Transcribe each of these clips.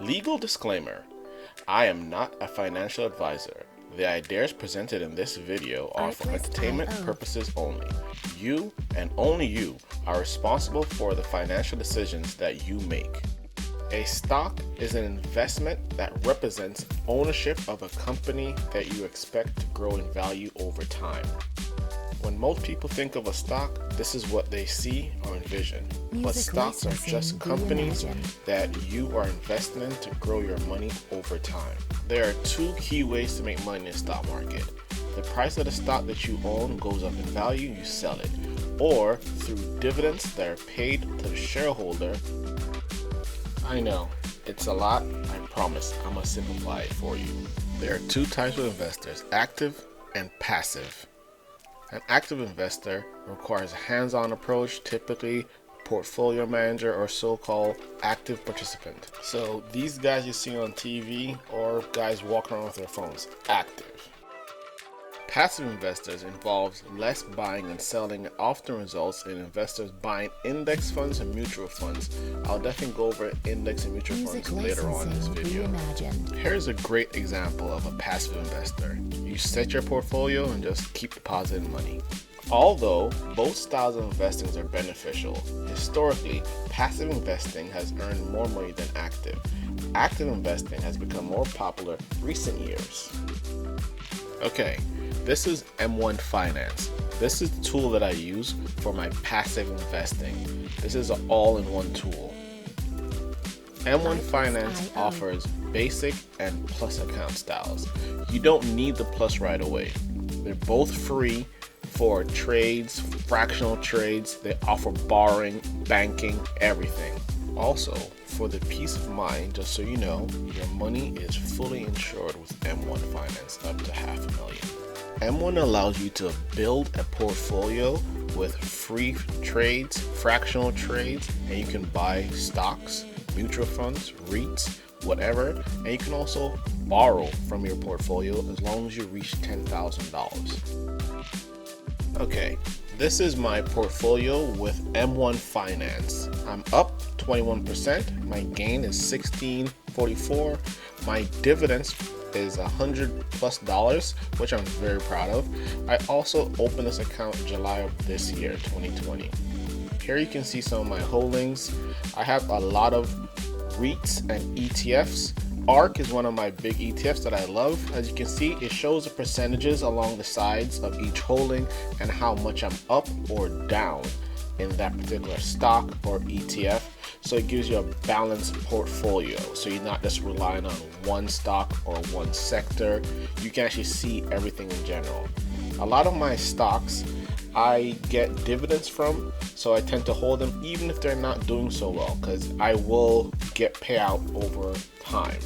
Legal disclaimer: I am not a financial advisor. The ideas presented in this video are for entertainment purposes only. You, and only you, are responsible for the financial decisions that you make. A stock is an investment that represents ownership of a company that you expect to grow in value over time. When most people think of a stock, this is what they see or envision. But stocks are just companies that you are investing in to grow your money over time. There are two key ways to make money in the stock market. The price of the stock that you own goes up in value, you sell it. Or through dividends that are paid to the shareholder. I know, it's a lot. I promise I'm gonna simplify it for you. There are two types of investors, active and passive. An active investor requires a hands-on approach, typically portfolio manager or so-called active participant. So these guys you see on TV or guys walking around with their phones, active. Passive investors involves less buying and selling and often results in investors buying index funds and mutual funds. I'll definitely go over index and mutual funds later on in this video. Here's a great example of a passive investor. You set your portfolio and just keep depositing money. Although both styles of investing are beneficial, historically, passive investing has earned more money than active. Active investing has become more popular recent years. Okay. This is M1 Finance. This is the tool that I use for my passive investing. This is an all-in-one tool. M1 Finance offers basic and plus account styles. You don't need the plus right away. They're both free for trades, fractional trades. They offer borrowing, banking, everything. Also, for the peace of mind, just so you know, your money is fully insured with M1 Finance up to $500,000. M1 allows you to build a portfolio with free trades, fractional trades, and you can buy stocks, mutual funds, REITs, whatever, and you can also borrow from your portfolio as long as you reach $10,000. Okay, this is my portfolio with M1 Finance. I'm up 21%, my gain is $16.44, my dividends is $100+, which I'm very proud of. I also opened this account in July of this year, 2020. Here you can see some of my holdings. I have a lot of REITs and ETFs. ARC is one of my big ETFs that I love. As you can see, it shows the percentages along the sides of each holding and how much I'm up or down in that particular stock or ETF. So it gives you a balanced portfolio. So you're not just relying on one stock or one sector. You can actually see everything in general. A lot of my stocks I get dividends from, so I tend to hold them even if they're not doing so well, because I will get payout over time.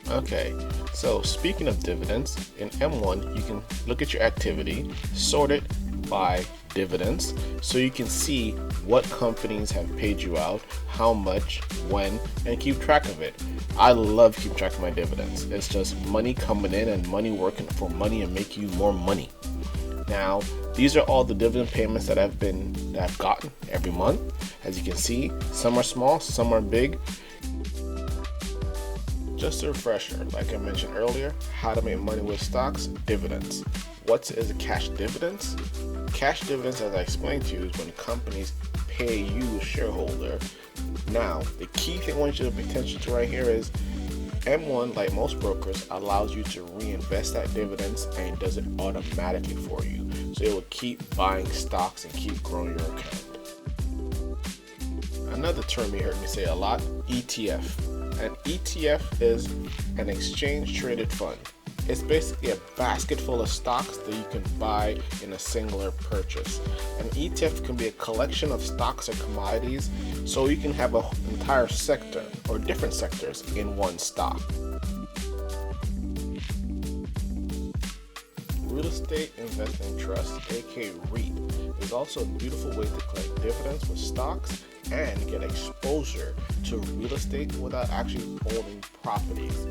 Okay, so speaking of dividends, in M1 you can look at your activity, sort it by dividends, so you can see what companies have paid you out, how much, when, and keep track of it. I love keeping track of my dividends. It's just money coming in and money working for money and make you more money. Now, these are all the dividend payments that I've gotten every month. As you can see, some are small, some are big. Just a refresher, like I mentioned earlier, how to make money with stocks, dividends. What is a cash dividends? Cash dividends, as I explained to you, is when companies pay you, a shareholder. Now, the key thing I want you to pay attention to right here is M1, like most brokers, allows you to reinvest that dividends and it does it automatically for you. So it will keep buying stocks and keep growing your account. Another term you heard me say a lot, ETF. An ETF is an exchange traded fund. It's basically a basket full of stocks that you can buy in a singular purchase. An ETF can be a collection of stocks or commodities, so you can have an entire sector or different sectors in one stock. Real estate investing trust, aka REIT, is also a beautiful way to collect dividends with stocks and get exposure to real estate without actually owning properties.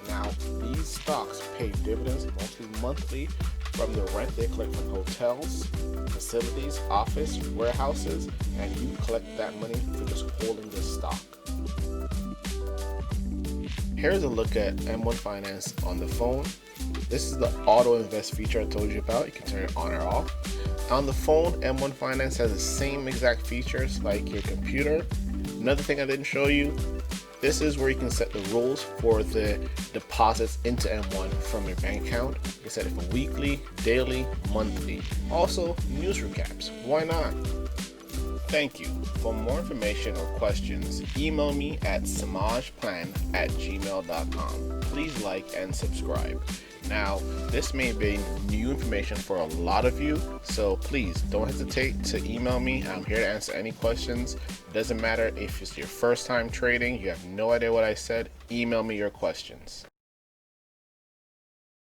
Now, these stocks pay dividends mostly monthly from the rent they collect from hotels, facilities, office, warehouses, and you collect that money for just holding this stock. Here's a look at M1 Finance on the phone. This is the auto invest feature I told you about. You can turn it on or off. On the phone, M1 Finance has the same exact features like your computer. Another thing I didn't show you, this is where you can set the rules for the deposits into M1 from your bank account. You can set it for weekly, daily, monthly. Also, news recaps. Why not? Thank you. For more information or questions, email me at samajplan@gmail.com. Please like and subscribe. Now, this may be new information for a lot of you, so please don't hesitate to email me. I'm here to answer any questions. It doesn't matter if it's your first time trading, you have no idea what I said, email me your questions.